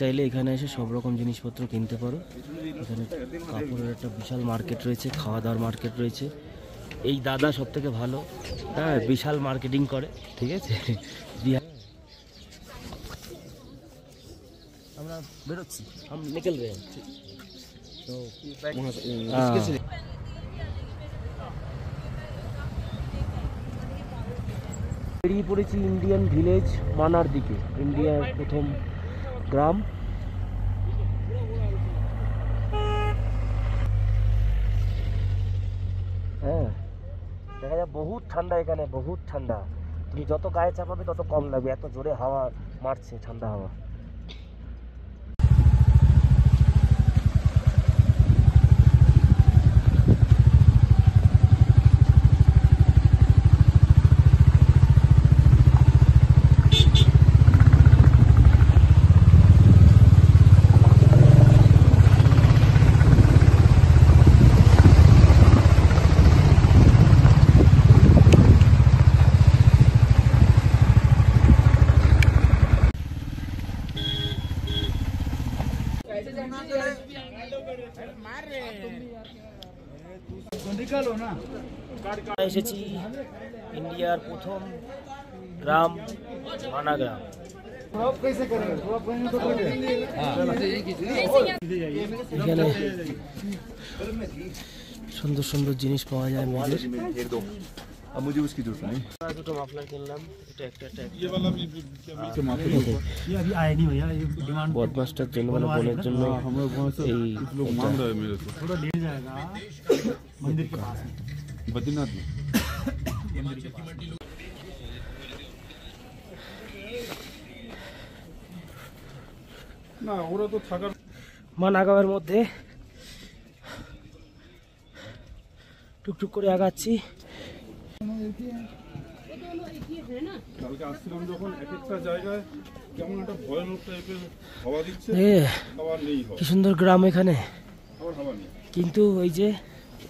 চাইলে এখানে এসে সব রকম জিনিসপত্র কিনতে পারো। এখানে কাপড়ের একটা বিশাল মার্কেট রয়েছে, খাওয়া দাওয়ার মার্কেট রয়েছে। এই দাদা সব থেকে ভালো, হ্যাঁ, বিশাল মার্কেটিং করে, ঠিক আছে। আমরা বেরোচ্ছি, हम निकल रहे हैं तो বেরিয়ে পড়েছি ইন্ডিয়ান ভিলেজ মানার দিকে, ইন্ডিয়ার প্রথম গ্রাম। হ্যাঁ, দেখা যায় বহুত ঠান্ডা এখানে, বহুত ঠান্ডা। তুমি যত গায়ে চাপাবে তত কম লাগবে, এত জোরে হাওয়া মারছে, ঠান্ডা হাওয়া। এসেছি ইন্ডিয়ার প্রথম গ্রাম মানা গ্রাম। এখানে সুন্দর সুন্দর জিনিস পাওয়া যায় মেয়েদের। अब मुझे उसकी जरूरत नहीं। দুটো মাফলার কিনলাম, এটা একটা ये वाला भी ये अभी आया नहीं भैया, ये डिमांड বদমাসটার জন্য, মানে বোনের জন্য। हम लोग वहां से এই कुछ लोग मांग रहे हैं मेरे से, थोड़ा ले जाएगा मंदिर के पास बद्रीनाथ में। না ওরা তো থাকার মানা গাঁয়ের মধ্যে টুকটুক করে আগাচ্ছি। কালকে আসছিলাম যখন এক একটা জায়গায় কেমন একটা ভয়ানক টাইপের হাওয়া দিচ্ছে, খাবার নেই, কি সুন্দর গ্রাম এখানে, হাওয়া নেই। কিন্তু ওই যে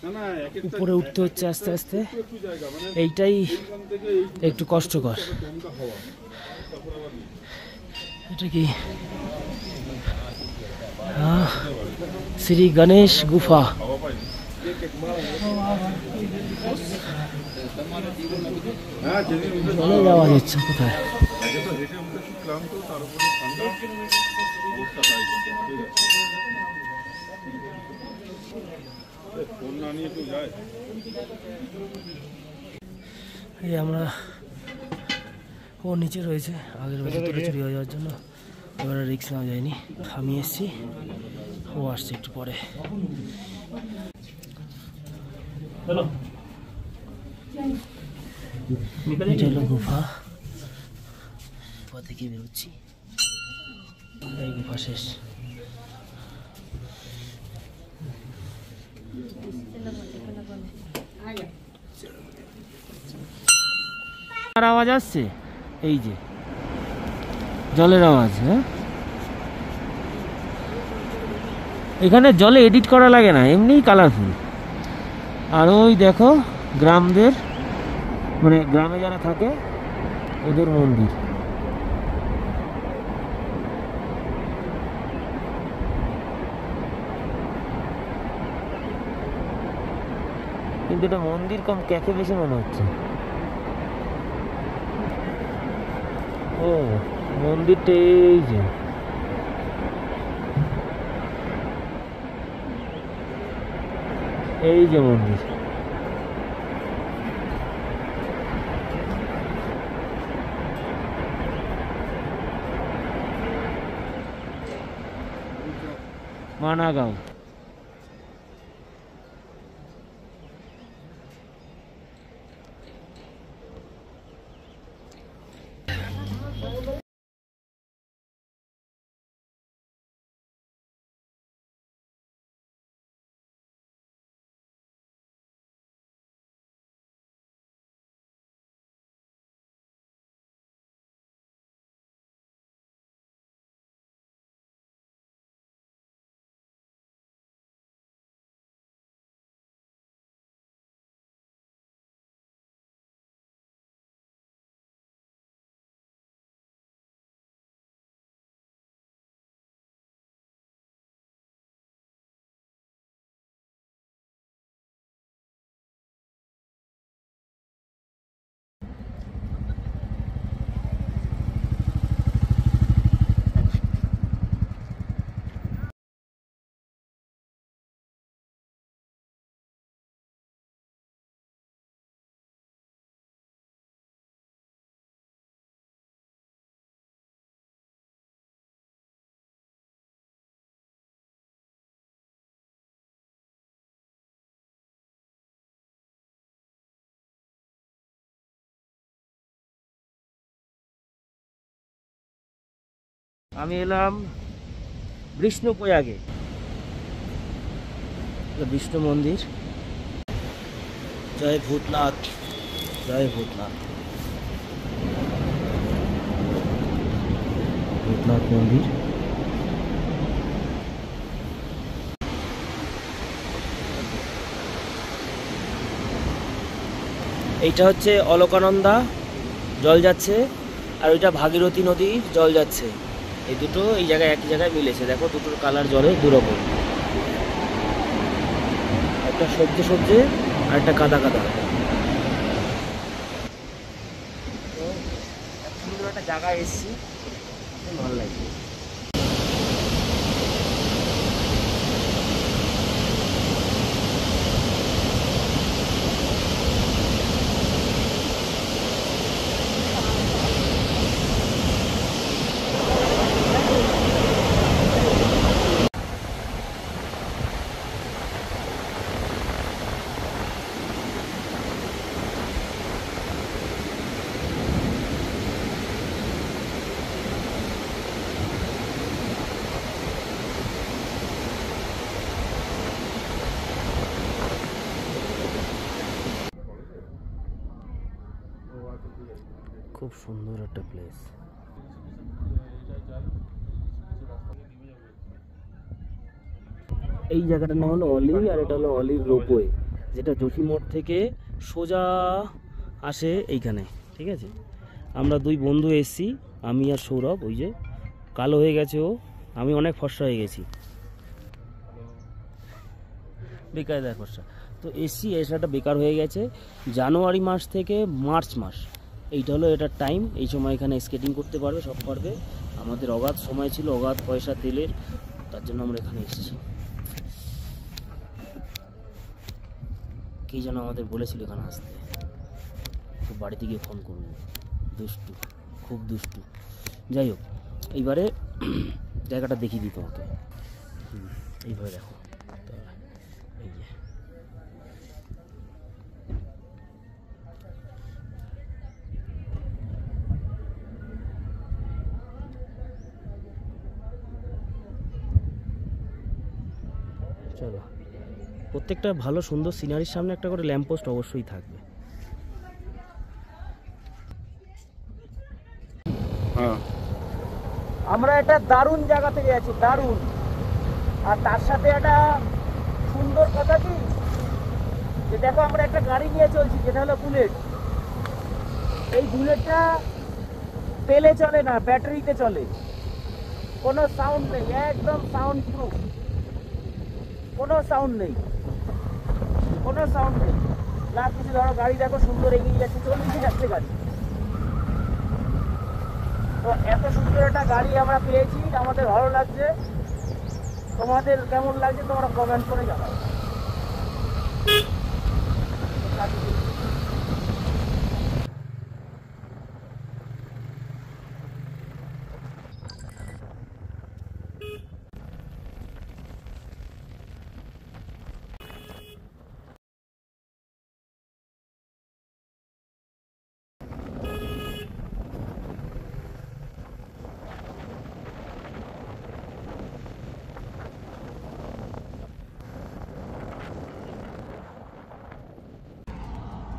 না না এক একটা উপরে উঠতে হচ্ছে আস্তে আস্তে, একটু জায়গা মানে এইটাই এখান থেকে একটু কষ্টকর। দমকা হাওয়া, তারপর আবার নেই। এটা কি শ্রী গণেশ গুফা। হাওয়া পাই হ্যাঁ, যেদিন উঠে চলে যাওয়া যাচ্ছে কোথায়? আগে তো হেঁটে উঠেছি ক্লান্ত, তার উপরে ঠান্ডা অবস্থা তাই। ঠিক আছে, ফোন না নিয়ে কেউ যায়? এই আমরা, ও নিচে রয়েছে, আগের বছর তুলে চুরি হয়ে যাওয়ার জন্য এবারে রিস্ক নেওয়া যায়নি। আমি এসছি, ও আসছে একটু পরে। এটা হলো গুফা, গুফা থেকে বেরোচ্ছি, এই গুফা শেষ। আর আওয়াজ আসছে, এই যে জলের আওয়াজ। হ্যাঁ, এখানে জলে এডিট করা লাগে না, এমনিই কালারফুল। আর ওই দেখো গ্রামদের, মানে গ্রামে যারা থাকে ওদের মন্দির। কিন্তু এটা মন্দির কম, ক্যাফে বেশি মনে হচ্ছে। ও মন্দিরটা এই যে, এই যে মন্দির। মানাগাঁও। আমি এলাম বিষ্ণুপ্রয়াগে, বিষ্ণু মন্দির। জয় ভূতনাথ, জয় ভূতনাথ। ভূতনাথ মন্দির। এইটা হচ্ছে অলকানন্দা জল যাচ্ছে, আর ওইটা ভাগীরথী নদীর জল যাচ্ছে। এই দুটো এই জায়গায় একই জায়গায় মিলেছে। দেখো দুটোর কালার জলে দুরকম, একটা সবজে সবজে আর একটা কাদা কাদা। তো সুন্দর একটা জায়গায় এসেছি, ভালো লাগছে। খুব সুন্দর একটা প্লেস। এই জায়গাটার নাম হলো অলি, আর এটা হলো অলির রোপওয়ে, যেটা যোশীমঠ থেকে সোজা আসে এইখানে। ঠিক আছে, আমরা দুই বন্ধু এসছি, আমি আর সৌরভ। ওই যে কালো হয়ে গেছে ও, আমি অনেক ফর্সা হয়ে গেছি, বেকায়দার ফর্সা। তো এসছি, এসাটা বেকার হয়ে গেছে। জানুয়ারি মাস থেকে মার্চ মাস, এইটা হলো এটার টাইম। এই সময় এখানে স্কেটিং করতে পারবে, সব পারবে। আমাদের অগাধ সময় ছিল, অগাধ পয়সা তেলের, তার জন্য আমরা এখানে এসেছি। কে যেন আমাদের বলেছিল এখানে আসতে, তো বাড়িতে গিয়ে ফোন করবো। দুষ্টু, খুব দুষ্টু। যাই হোক, এইবারে জায়গাটা দেখিয়ে দিই তোমাকে। এইভাবে দেখো, এই যে চলো, প্রত্যেকটা ভালো সুন্দর সিনারির সামনে একটা করে ল্যাম্পপোস্ট অবশ্যই থাকবে। আমরা একটা দারুণ জায়গা থেকে আছি, দারুণ। আর তার সাথে একটা সুন্দর কথা কি, যে দেখো আমরা একটা গাড়ি নিয়ে চলছি, যেটা হলো বুলেট। এই বুলেটটা তেলে চলে না, ব্যাটারিতে চলে। কোনো সাউন্ড নেই, একদম সাউন্ড প্রুফ, কোনো সাউন্ড নেই, কোনো সাউন্ড নেই। না কিছু। ধরো গাড়ি দেখো সুন্দর এগিয়ে যাচ্ছে, 40 যাচ্ছে গাড়ি। তো এত সুন্দর একটা গাড়ি আমরা পেয়েছি, আমাদের ভালো লাগছে। তোমাদের কেমন লাগছে তোমরা কমেন্ট করে জানাও।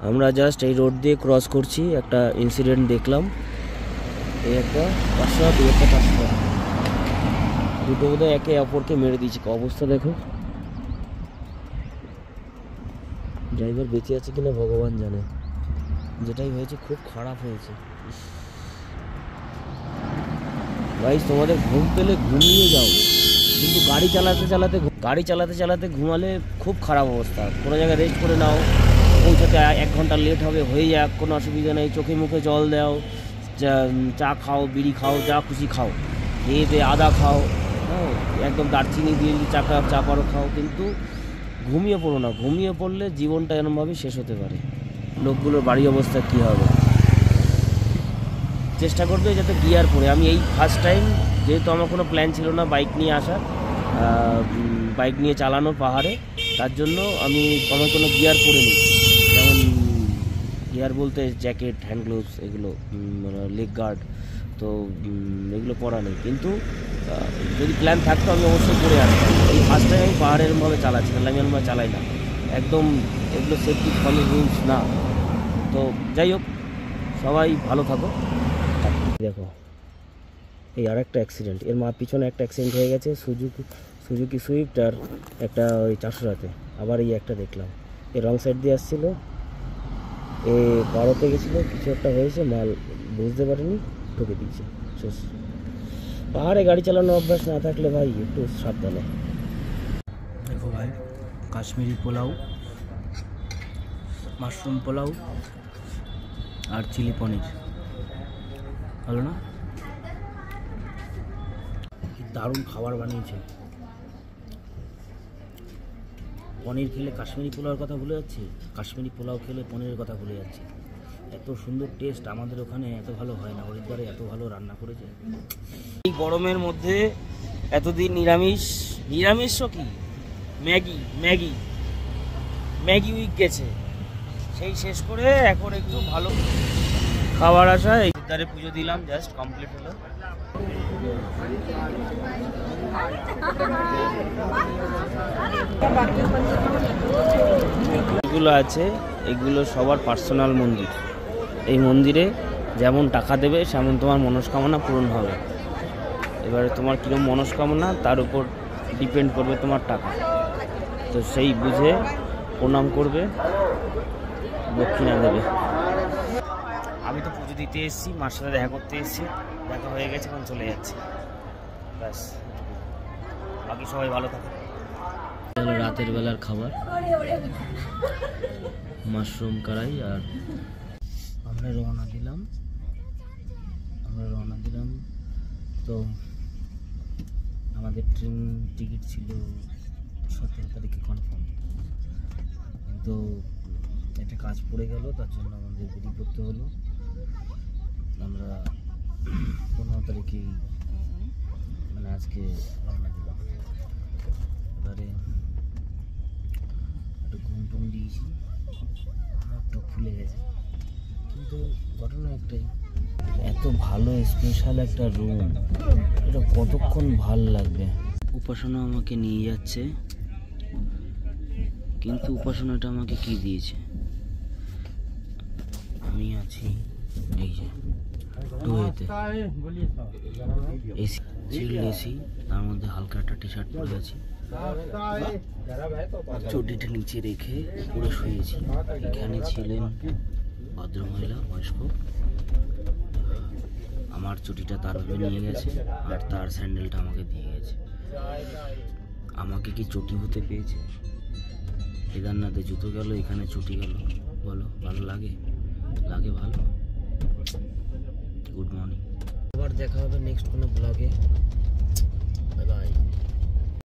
আমরা জাস্ট এই রোড দিয়ে ক্রস করছি, একটা ইনসিডেন্ট দেখলাম। এই একটা পাঁচশো, দুই একটা 500, দুটো বোধহয় একে অপরকে মেরে দিয়েছে। অবস্থা দেখো, ড্রাইভার বেঁচে আছে কিনা ভগবান জানে। যেটাই হয়েছে খুব খারাপ হয়েছে। ভাই তোমাদের ঘুম পেলে ঘুমিয়ে যাও, কিন্তু গাড়ি চালাতে চালাতে ঘুমালে খুব খারাপ অবস্থা। কোনো জায়গায় রেস্ট করে নাও, পৌঁছাতে 1 ঘন্টা লেট হবে, হয়ে যাক, কোনো অসুবিধা নেই। চোখে মুখে জল দাও, চা খাও, বিড়ি খাও, যা খুশি খাও, খেয়ে দিয়ে আদা খাও, হ্যাঁ, একদম দারচিনি দিয়ে চা পারো খাও, কিন্তু ঘুমিয়ে পড়ো না। ঘুমিয়ে পড়লে জীবনটা এরমভাবে শেষ হতে পারে। লোকগুলোর বাড়ি অবস্থা কী হবে। চেষ্টা করবে যাতে গিয়ার পরে। আমি এই ফার্স্ট টাইম, যেহেতু আমার কোনো প্ল্যান ছিল না বাইক নিয়ে আসার, বাইক নিয়ে চালানোর পাহাড়ে, তার জন্য আমার কোনো গিয়ার পরে নিই। যেমন গিয়ার বলতে জ্যাকেট, হ্যান্ড গ্লোভস, এগুলো, লেগ গার্ড। তো তো এগুলো করা নেই, কিন্তু যদি প্ল্যান থাকতো আমি অবশ্যই করে আসতাম। এই ফার্স্ট টাইম আমি পাহাড়ের মধ্যে চালাচ্ছি, নাহলে আমি এরকম চালাই না, একদম এগুলো সেফটি ফলো রুলস না। তো যাই হোক, সবাই ভালো থাকো। দেখো এই আর একটা অ্যাক্সিডেন্ট, এর পিছনে একটা অ্যাক্সিডেন্ট হয়ে গেছে, সুজুকি সুইফট আর একটা ওই 400 আবার এই একটা দেখলাম, এ রং সাইড দিয়ে আসছিলো, এ পাড়তে গেছিলো, কিছু একটা হয়েছে, মাল বুঝতে পারিনি, ঠকে দিয়েছে শেষ। পাহাড়ে গাড়ি চালানো অভ্যাস না থাকলে ভাই একটু সাবধানে। দেখো ভাই, কাশ্মীরি পোলাও, মাশরুম পোলাও আর চিলি পনির, ভালো না? দারুণ খাবার বানিয়েছে। পনির খেলে কাশ্মীরি পোলাওর কথা ভুলে যাচ্ছে, কাশ্মীরি পোলাও খেলে পনিরের কথা ভুলে যাচ্ছে। এত সুন্দর টেস্ট, আমাদের ওখানে এত ভালো হয় না, হরিদ্বারে এত ভালো রান্না করেছে। এই গরমের মধ্যে এতদিন নিরামিষও কি ম্যাগি উইক গেছে, সেই শেষ করে এখন একটু ভালো খাবার আসা। এই হরিদ্বারে পুজো দিলাম, জাস্ট কমপ্লিট হলো। এগুলো আছে, এগুলো সবার পার্সোনাল মন্দির। এই মন্দিরে যেমন টাকা দেবে সেমন তোমার মনস্কামনা পূরণ হবে। এবারে তোমার কীরকম মনস্কামনা তার উপর ডিপেন্ড করবে তোমার টাকা, তো সেই বুঝে প্রণাম করবে, দক্ষিণা দেবে। আমি তো পুজো দিতে এসেছি, মার সাথে দেখা করতে এসেছি, দেখা হয়ে গেছে, এখন চলে যাচ্ছি, ব্যাস। বাকি সবাই ভালো থাকে। রাতের বেলার খাবার মাশরুম কড়াই, আর আমরা রওনা দিলাম। তো আমাদের ট্রেন টিকিট ছিল 17 তারিখে কনফার্ম, কিন্তু একটা কাজ পড়ে গেল, তার জন্য আমাদের দেরি করতে হলো। আমরা 15 তারিখে মানে আজকে রওনা দিলাম। এবারে একটু ঘুম দিয়েছি, একটা ফুলে গেছে, কিন্তু ঘটনা একটাই, এত ভালো স্পেশাল একটা রুম, এটা কতক্ষণ ভাল লাগবে। উপাসনা আমাকে নিয়ে যাচ্ছে, কিন্তু উপাসনাটা আমাকে কি দিয়েছে, আমি আছি এই যে টুয়েতে, এসি, চিল্ড এসি, তার মধ্যে হালকা একটা টি শার্ট পরে আছি, চটিটা নিচে রেখে পুরো শুয়েছি। এখানে ছিলেন ভদ্রমহিলা বয়স্ক, আমার চটিটা তার ভেবে নিয়ে গেছে, আর তার স্যান্ডেলটা আমাকে দিয়ে গেছে। আমাকে কি চটি হতে পেয়েছে? কেদারনাথে জুতো গেল, এখানে চটি গেল, বলো ভালো লাগে? ভালো। গুড মর্নিং, আবার দেখা হবে নেক্সট কোনো ব্লগে।